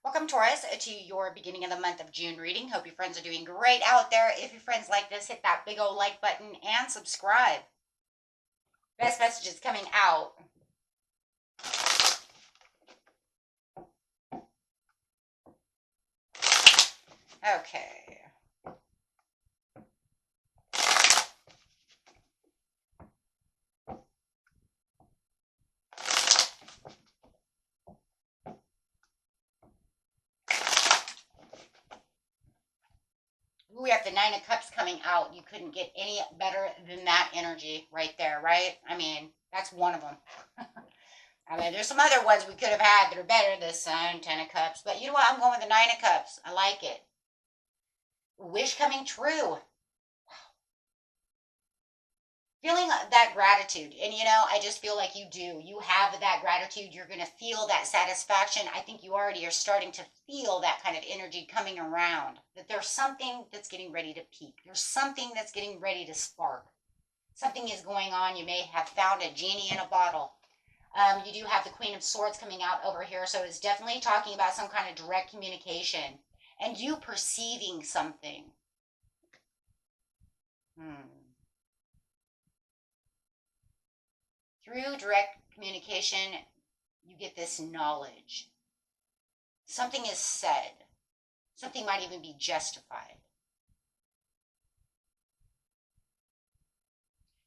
Welcome, Taurus, to your beginning of the month of June reading. Hope your friends are doing great out there. If your friends like this, hit that big old like button and subscribe. Best messages coming out. Okay. We have the Nine of Cups coming out. You couldn't get any better than that energy right there, right? I mean, that's one of them. I mean, there's some other ones we could have had that are better. The Sun, Ten of Cups. But you know what? I'm going with the Nine of Cups. I like it. Wish coming true. Feeling that gratitude. And I just feel like you have that gratitude. You're going to feel that satisfaction. I think you already are starting to feel that kind of energy coming around, that there's something that's getting ready to peak. There's something that's getting ready to spark. Something is going on. You may have found a genie in a bottle. You do have the Queen of Swords coming out over here, so it's definitely talking about some kind of direct communication and you perceiving something. Through direct communication, you get this knowledge. Something is said. Something might even be justified.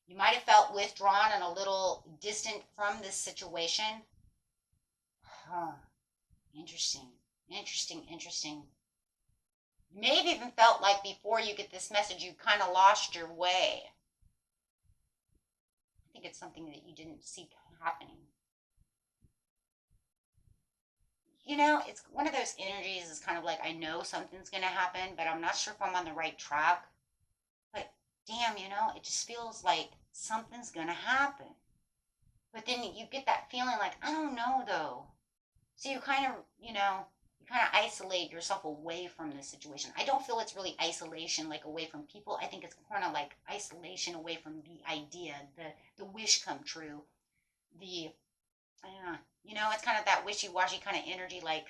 You might have felt withdrawn and a little distant from this situation. Interesting. Interesting. You may have even felt like before you get this message, you kind of lost your way. I think it's something that you didn't see happening. It's one of those energies is kind of like, I know something's going to happen, but I'm not sure if I'm on the right track. But damn, it just feels like something's going to happen. But then you get that feeling like, I don't know though. So you kind of isolate yourself away from this situation. I don't feel it's really isolation, like away from people. I think it's kind of like isolation away from the idea, the wish come true. It's kind of that wishy-washy kind of energy, like,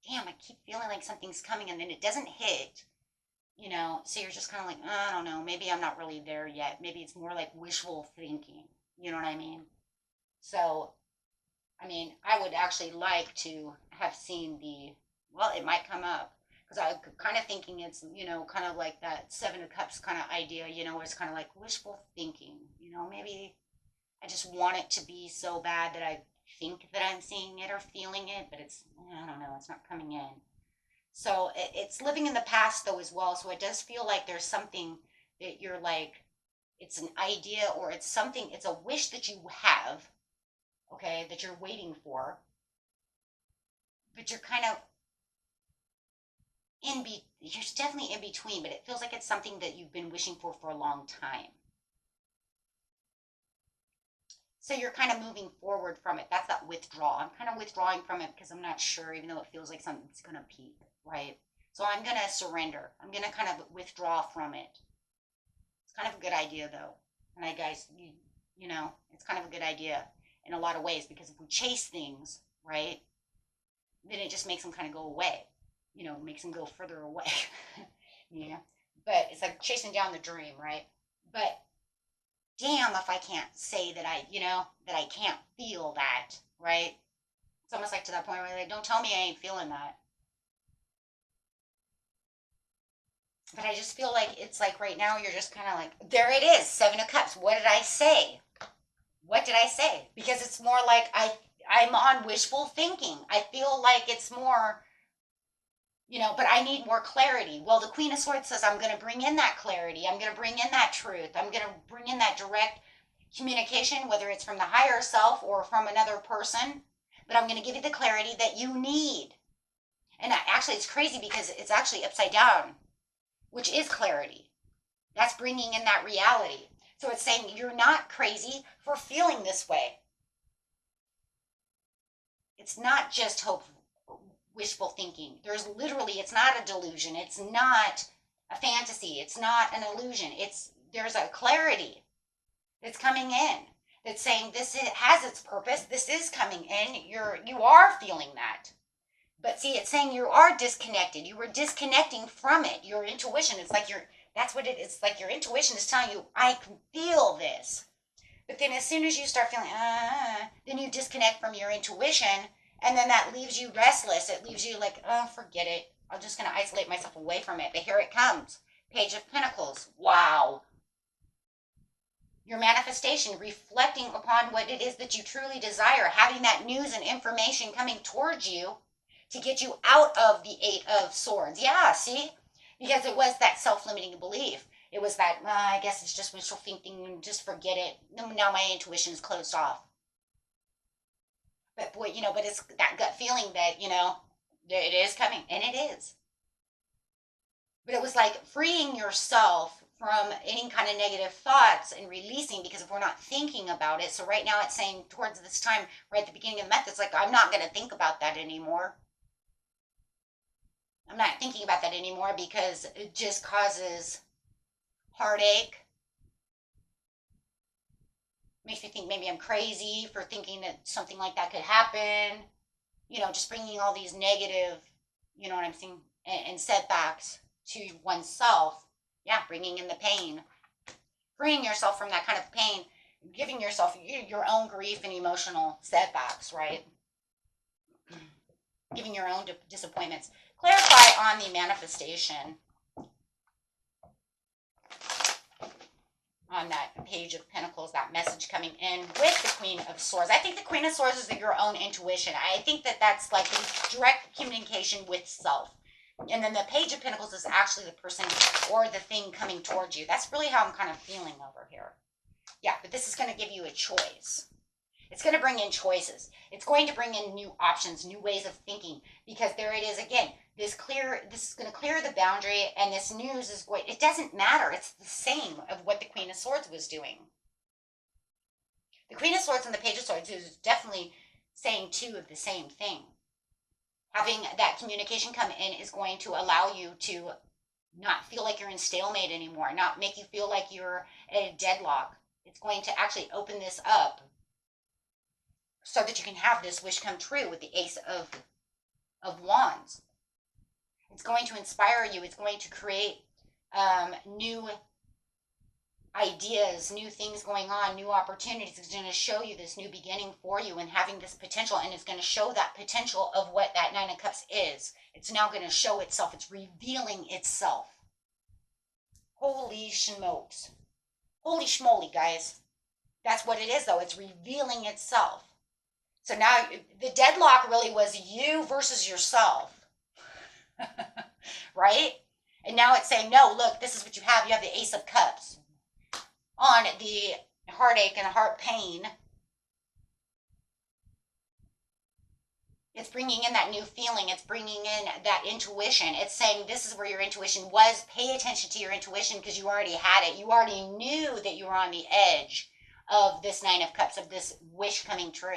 damn, I keep feeling like something's coming and then it doesn't hit. So you're just kind of like, I don't know, maybe I'm not really there yet. Maybe it's more like wishful thinking. You know what I mean? So, I would actually like to have seen it might come up because I'm kind of thinking it's, kind of like that Seven of Cups kind of idea, where it's kind of like wishful thinking. Maybe I just want it to be so bad that I think that I'm seeing it or feeling it, but I don't know, it's not coming in. So it's living in the past though as well. So it does feel like there's something that you're like, it's an idea or it's something, it's a wish that you have, okay, that you're waiting for, but you're kind of you're definitely in between, but it feels like it's something that you've been wishing for a long time. So you're kind of moving forward from it. That's that withdrawal. I'm kind of withdrawing from it because I'm not sure, even though it feels like something's going to peak, right? So I'm going to surrender. I'm going to kind of withdraw from it. It's kind of a good idea, though. And it's kind of a good idea in a lot of ways because if we chase things, right, then it just makes them kind of go away. Makes them go further away. Yeah. But it's like chasing down the dream, right? But damn if I can't say that that I can't feel that, right? It's almost like to that point where like, don't tell me I ain't feeling that. But I just feel like it's like right now you're just kind of like, there it is, Seven of Cups. What did I say? What did I say? Because it's more like I'm on wishful thinking. I feel like it's more, but I need more clarity. Well, the Queen of Swords says, I'm going to bring in that clarity. I'm going to bring in that truth. I'm going to bring in that direct communication, whether it's from the higher self or from another person. But I'm going to give you the clarity that you need. And actually, it's crazy because it's actually upside down, which is clarity. That's bringing in that reality. So it's saying you're not crazy for feeling this way. It's not just hope, wishful thinking. It's not a delusion. It's not a fantasy. It's not an illusion. There's a clarity that's coming in that's saying this has its purpose. This is coming in. You are feeling that. But see, it's saying you are disconnected. You were disconnecting from it. Your intuition, it's like that's what it is. It's like your intuition is telling you, I can feel this. But then as soon as you start feeling, then you disconnect from your intuition. And then that leaves you restless. It leaves you like, oh, forget it. I'm just going to isolate myself away from it. But here it comes. Page of Pentacles. Wow. Your manifestation, reflecting upon what it is that you truly desire, having that news and information coming towards you to get you out of the Eight of Swords. Yeah, see? Because it was that self-limiting belief. It was that, I guess it's just wishful thinking, just forget it. Now my intuition is closed off. But boy, but it's that gut feeling that, it is coming, and it is. But it was like freeing yourself from any kind of negative thoughts and releasing, because if we're not thinking about it, so right now it's saying towards this time, right at the beginning of the month, it's like, I'm not going to think about that anymore. I'm not thinking about that anymore because it just causes heartache. Makes me think maybe I'm crazy for thinking that something like that could happen. Just bringing all these negative, what I'm saying, and setbacks to oneself. Yeah, bringing in the pain. Freeing yourself from that kind of pain. Giving yourself your own grief and emotional setbacks, right? Giving your own disappointments. Clarify on the manifestation. On that Page of Pentacles, that message coming in with the Queen of Swords. I think the Queen of Swords is your own intuition. I think that's like the direct communication with self. And then the Page of Pentacles is actually the person or the thing coming towards you. That's really how I'm kind of feeling over here. Yeah, but this is going to give you a choice. It's going to bring in choices. It's going to bring in new options, new ways of thinking, because there it is again. This is going to clear the boundary, and this news is going, it doesn't matter. It's the same of what the Queen of Swords was doing. The Queen of Swords and the Page of Swords is definitely saying two of the same thing. Having that communication come in is going to allow you to not feel like you're in stalemate anymore, not make you feel like you're at a deadlock. It's going to actually open this up so that you can have this wish come true with the Ace of Wands. It's going to inspire you. It's going to create new ideas, new things going on, new opportunities. It's going to show you this new beginning for you and having this potential, and it's going to show that potential of what that Nine of Cups is. It's now going to show itself. It's revealing itself. Holy smokes. Holy schmoly, guys. That's what it is, though. It's revealing itself. So now the deadlock really was you versus yourself. Right? And now it's saying, no, look, this is what you have. You have the Ace of Cups on the heartache and heart pain. It's bringing in that new feeling. It's bringing in that intuition. It's saying this is where your intuition was. Pay attention to your intuition because you already had it. You already knew that you were on the edge of this Nine of Cups, of this wish coming true.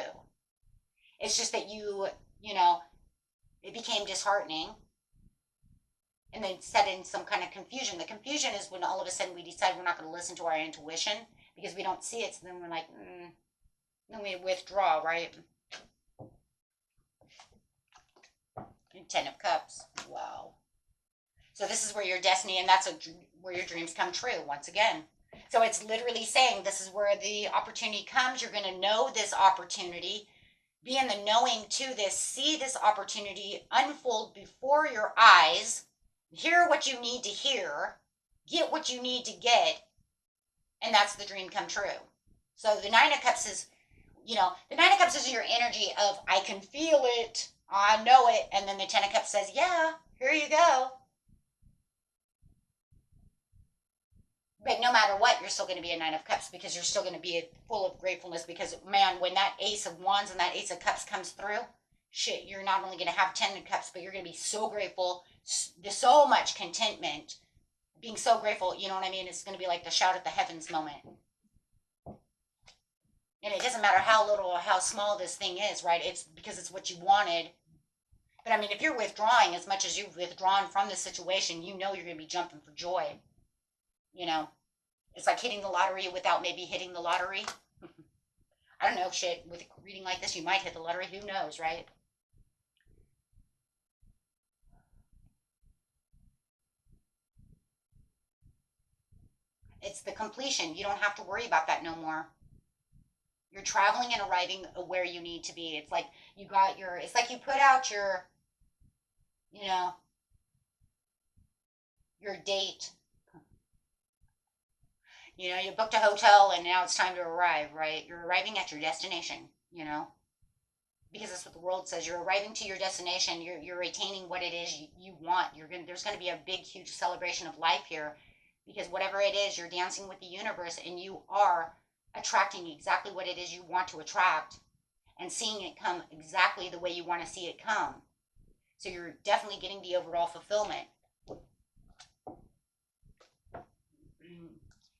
It's just that it became disheartening and then set in some kind of confusion. The confusion is when all of a sudden we decide we're not going to listen to our intuition because we don't see it. So then we're like, then we withdraw, right? And 10 of Cups. Wow. So this is where your destiny, and that's where your dreams come true once again. So it's literally saying this is where the opportunity comes. You're going to know this opportunity. Be in the knowing to this. See this opportunity unfold before your eyes. Hear what you need to hear. Get what you need to get. And that's the dream come true. So the Nine of Cups is, the Nine of Cups is your energy of, I can feel it. I know it. And then the Ten of Cups says, yeah, here you go. But no matter what, you're still going to be a Nine of Cups because you're still going to be full of gratefulness because, man, when that Ace of Wands and that Ace of Cups comes through, shit, you're not only going to have 10 of Cups, but you're going to be so grateful, there's so much contentment, being so grateful, you know what I mean? It's going to be like the shout at the heavens moment. And it doesn't matter how little or how small this thing is, right? It's because it's what you wanted. But I mean, if you're withdrawing as much as you've withdrawn from the situation, you're going to be jumping for joy. It's like hitting the lottery without maybe hitting the lottery. I don't know, shit, with a reading like this, you might hit the lottery. Who knows, right? It's the completion. You don't have to worry about that no more. You're traveling and arriving where you need to be. It's like you got your, it's like you put out your, you know, your date. You know, you booked a hotel and now it's time to arrive, right? You're arriving at your destination, you know, because that's what the world says. You're arriving to your destination. You're attaining what it is you want. There's gonna be a big, huge celebration of life here, because whatever it is, you're dancing with the universe and you are attracting exactly what it is you want to attract and seeing it come exactly the way you want to see it come. So you're definitely getting the overall fulfillment.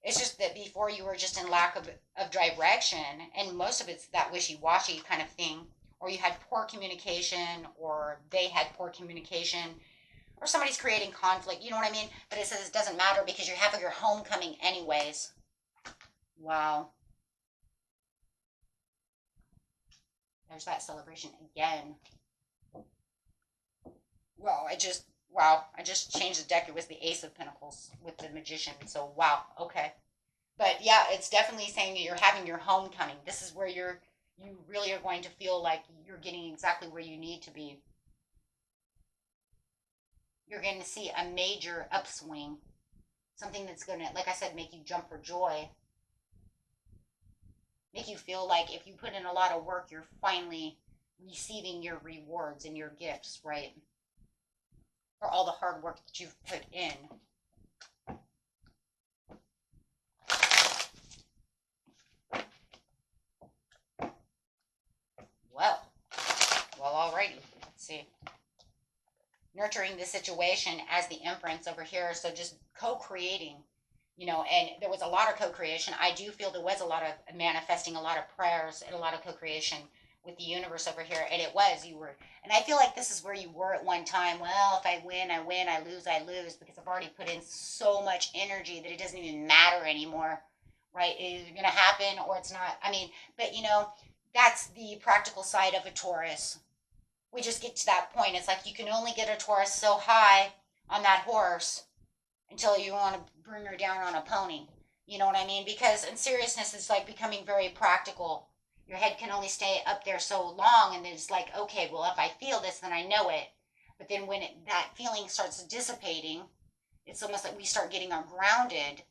It's just that before you were just in lack of direction, and most of it's that wishy-washy kind of thing, or you had poor communication, or they had poor communication, or somebody's creating conflict, you know what I mean? But it says it doesn't matter because you're having your homecoming anyways. Wow. There's that celebration again. Well, I just changed the deck. It was the Ace of Pentacles with the Magician. So, wow, okay. But yeah, it's definitely saying that you're having your homecoming. This is where you really are going to feel like you're getting exactly where you need to be. You're going to see a major upswing. Something that's going to, like I said, make you jump for joy. Make you feel like if you put in a lot of work, you're finally receiving your rewards and your gifts, right? For all the hard work that you've put in. Well, alrighty. Let's see. Nurturing the situation as the Empress over here. So just co-creating, you know, and there was a lot of co-creation. I do feel there was a lot of manifesting, a lot of prayers, and a lot of co-creation with the universe over here. And you were, and I feel like this is where you were at one time. Well, if I win, I win. I lose, I lose, because I've already put in so much energy that it doesn't even matter anymore, right? It's going to happen or it's not. I mean, but you know, that's the practical side of a Taurus. We just get to that point. It's like you can only get a Taurus so high on that horse until you want to bring her down on a pony. You know what I mean? Because in seriousness, it's like becoming very practical. Your head can only stay up there so long, and it's like, okay, well, if I feel this, then I know it. But then when that feeling starts dissipating, it's almost like we start getting grounded,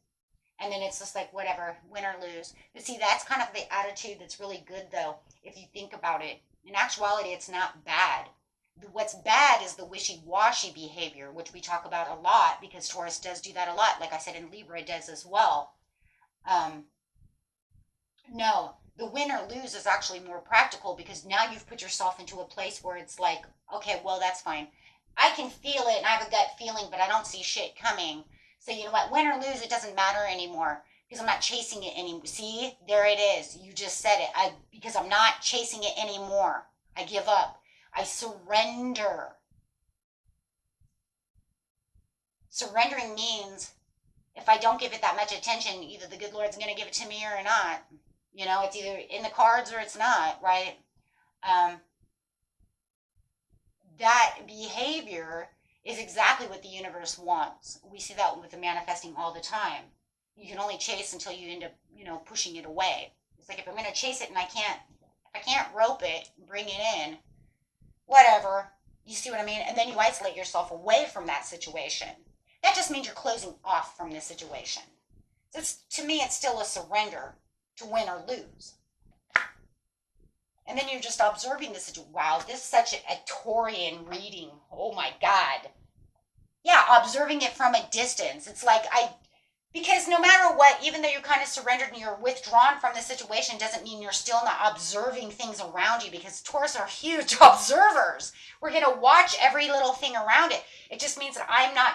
and then it's just like, whatever, win or lose. But see, that's kind of the attitude that's really good, though, if you think about it. In actuality, it's not bad. What's bad is the wishy-washy behavior, which we talk about a lot because Taurus does do that a lot. Like I said, in Libra, it does as well. No, the win or lose is actually more practical because now you've put yourself into a place where it's like, okay, well, that's fine. I can feel it and I have a gut feeling, but I don't see shit coming. So you know what? Win or lose, it doesn't matter anymore because I'm not chasing it anymore. See, there it is. You just said it. Because I'm not chasing it anymore. I give up. I surrender. Surrendering means if I don't give it that much attention, either the good Lord's going to give it to me or not. You know, it's either in the cards or it's not, right? That behavior is exactly what the universe wants. We see that with the manifesting all the time. You can only chase until you end up, you know, pushing it away. It's like if I'm going to chase it and if I can't rope it, bring it in, whatever. You see what I mean? And then you isolate yourself away from that situation. That just means you're closing off from the situation. So to me, it's still a surrender to win or lose. And then you're just observing this. Wow, this is such a Taurian reading. Oh my God. Yeah, observing it from a distance. It's like because no matter what, even though you're kind of surrendered and you're withdrawn from the situation, doesn't mean you're still not observing things around you, because Taurus are huge observers. We're going to watch every little thing around it. It just means that I'm not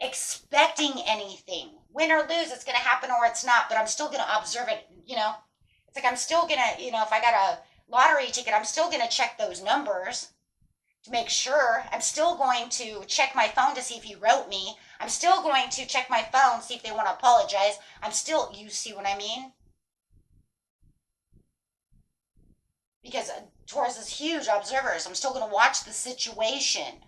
expecting anything. Win or lose, it's going to happen or it's not, but I'm still going to observe it, you know. It's like I'm still going to, you know, if I got a lottery ticket, I'm still going to check those numbers to make sure. I'm still going to check my phone to see if he wrote me. I'm still going to check my phone, see if they want to apologize. You see what I mean? Because Taurus is huge observers. I'm still going to watch the situation.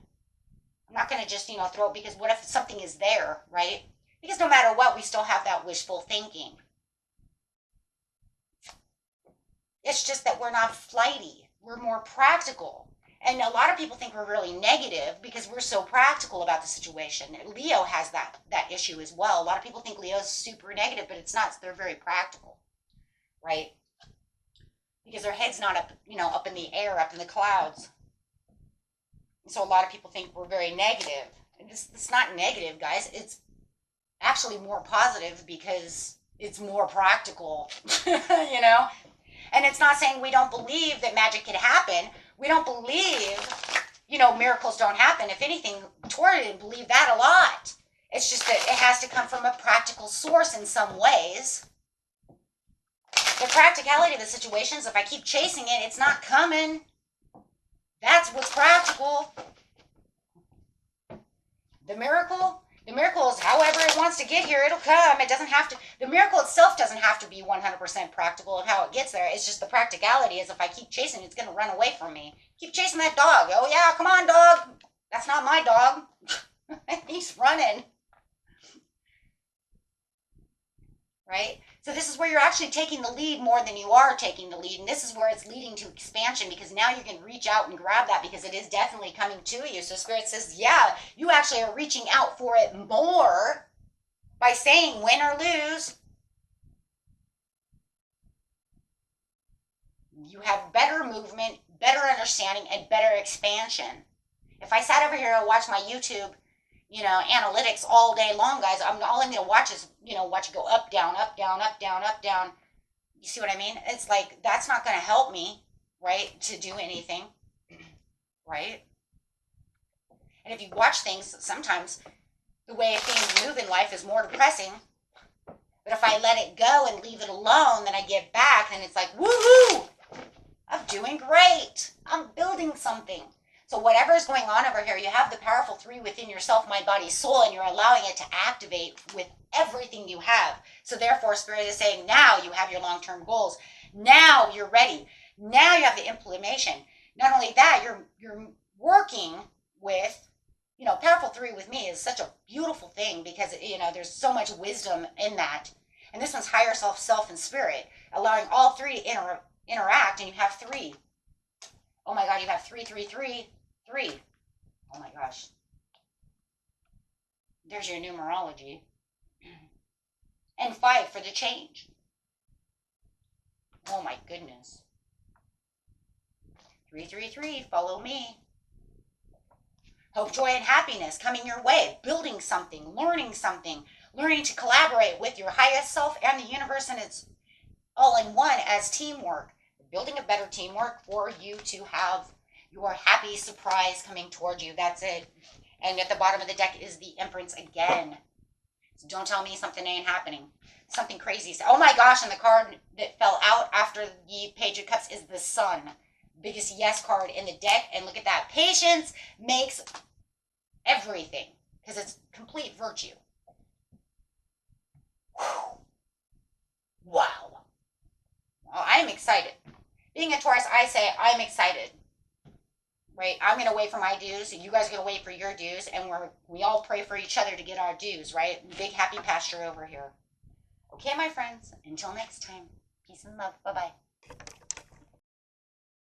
I'm not going to just, you know, throw it, because what if something is there, right? Because no matter what, we still have that wishful thinking. It's just that we're not flighty. We're more practical. And a lot of people think we're really negative because we're so practical about the situation. Leo has that issue as well. A lot of people think Leo's super negative, but it's not. They're very practical, right? Because their head's not up, up in the air, up in the clouds. And so a lot of people think we're very negative. And it's not negative, guys. It's actually more positive because it's more practical, And it's not saying we don't believe that magic can happen. We don't believe, miracles don't happen. If anything, Taurus believe that a lot. It's just that it has to come from a practical source in some ways. The practicality of the situation is if I keep chasing it, it's not coming. That's what's practical. The miracle is however it wants to get here, it'll come. It doesn't have to, the miracle itself doesn't have to be 100% practical of how it gets there. It's just the practicality is if I keep chasing, it's going to run away from me. Keep chasing that dog. Oh yeah, come on dog. That's not my dog. He's running. Right? So this is where you're actually taking the lead more than you are taking the lead. And this is where it's leading to expansion because now you can reach out and grab that because it is definitely coming to you. So Spirit says, yeah, you actually are reaching out for it more by saying win or lose. You have better movement, better understanding, and better expansion. If I sat over here and watched my YouTube analytics all day long, guys, all I'm going to watch is, watch it go up, down, up, down, up, down, up, down. You see what I mean? It's like, that's not going to help me, right, to do anything, right? And if you watch things, sometimes the way things move in life is more depressing. But if I let it go and leave it alone, then I get back and it's like, woohoo! I'm doing great. I'm building something. So whatever is going on over here, you have the powerful 3 within yourself, mind, body, soul, and you're allowing it to activate with everything you have. So therefore, Spirit is saying, now you have your long-term goals. Now you're ready. Now you have the implementation. Not only that, you're working with, powerful 3 with me is such a beautiful thing because, there's so much wisdom in that. And this one's higher self, and spirit, allowing all 3 to interact, and you have 3. Oh my God, you have 3, 3, 3. 3. Oh my gosh. There's your numerology. And 5 for the change. Oh my goodness. 3, 3, 3. Follow me. Hope, joy, and happiness coming your way. Building something. Learning something. Learning to collaborate with your highest self and the universe. And it's all in one as teamwork. Building a better teamwork for you to have your happy surprise coming toward you. That's it. And at the bottom of the deck is the Empress again. So don't tell me something ain't happening. Something crazy. Oh my gosh, and the card that fell out after the Page of Cups is the Sun. Biggest yes card in the deck. And look at that. Patience makes everything. Because it's complete virtue. Whew. Wow. Well, I'm excited. Being a Taurus, I say I'm excited. Right? I'm going to wait for my dues, and you guys are going to wait for your dues, and we all pray for each other to get our dues, right? Big happy pasture over here. Okay, my friends, until next time, peace and love. Bye-bye.